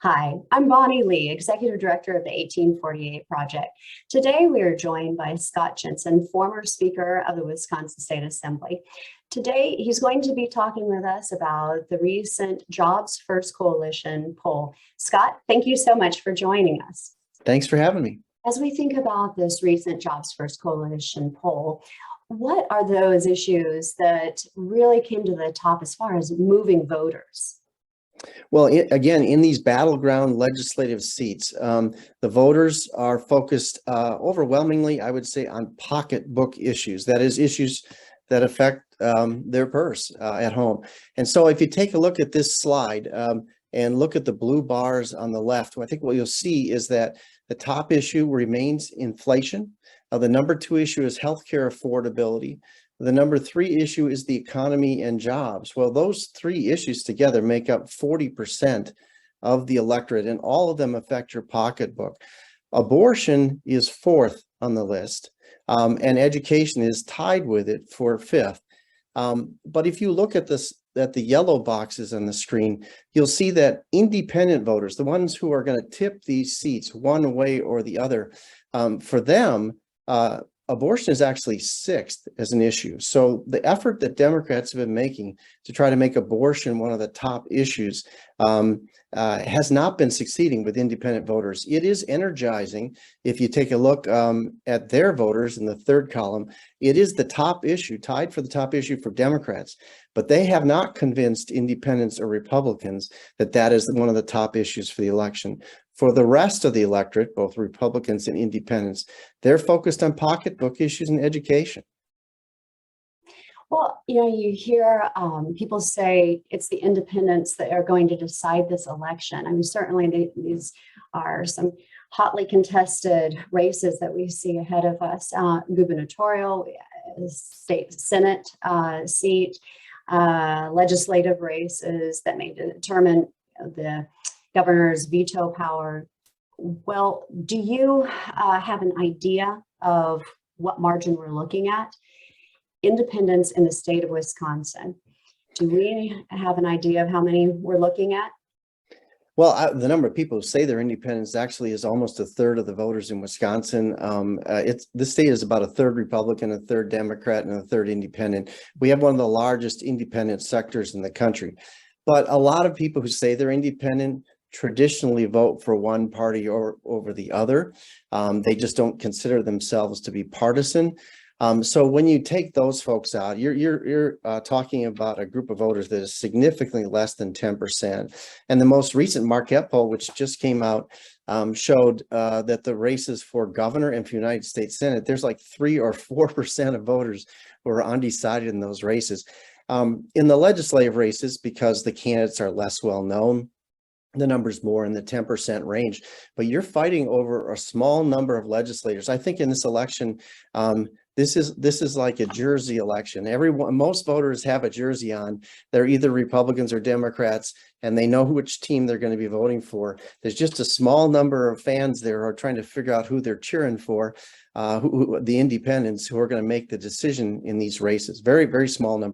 Hi, I'm Bonnie Lee, Executive Director of the 1848 Project. Today, we are joined by Scott Jensen, former Speaker of the Wisconsin State Assembly. Today, he's going to be talking with us about the recent Jobs First Coalition poll. Scott, thank you so much for joining us. Thanks for having me. As we think about this recent Jobs First Coalition poll, what are those issues that really came to the top as far as moving voters? Well, again, in these battleground legislative seats, the voters are focused overwhelmingly, I would say, on pocketbook issues. That is, issues that affect their purse at home. And so if you take a look at this slide and look at the blue bars on the left, I think what you'll see is that the top issue remains inflation. The number two issue is healthcare affordability. The number three issue is the economy and jobs. Well, those three issues together make up 40% of the electorate, and all of them affect your pocketbook. Abortion is fourth on the list, and education is tied with it for fifth. But if you look at this, at the yellow boxes on the screen, you'll see that independent voters, the ones who are going to tip these seats one way or the other, for them, abortion is actually sixth as an issue. So the effort that Democrats have been making to try to make abortion one of the top issues has not been succeeding with independent voters. It is energizing. If you take a look at their voters in the third column, it is the top issue, tied for the top issue for Democrats, but they have not convinced independents or Republicans that that is one of the top issues for the election. For the rest of the electorate, both Republicans and independents, they're focused on pocketbook issues and education. Well, you hear people say it's the independents that are going to decide this election. I mean, certainly these are some hotly contested races that we see ahead of us, gubernatorial, state Senate seat, legislative races that may determine the governor's veto power. Well, do you have an idea of what margin we're looking at? Independents in the state of Wisconsin. Do we have an idea of how many we're looking at? Well, the number of people who say they're independents actually is almost a third of the voters in Wisconsin. This state is about a third Republican, a third Democrat, and a third independent. We have one of the largest independent sectors in the country. But a lot of people who say they're independent traditionally vote for one party or over the other. They just don't consider themselves to be partisan. So when you take those folks out, you're talking about a group of voters that is significantly less than 10%. And the most recent Marquette poll, which just came out, showed that the races for governor and for United States Senate, there's like 3 or 4% of voters who are undecided in those races. In the legislative races, because the candidates are less well known, the number's more in the 10% range, but you're fighting over a small number of legislators. I think in this election, this is like a jersey election. Most voters have a jersey on. They're either Republicans or Democrats, and they know which team they're going to be voting for. There's just a small number of fans there who are trying to figure out who they're cheering for, the independents who are going to make the decision in these races. Very, very small number.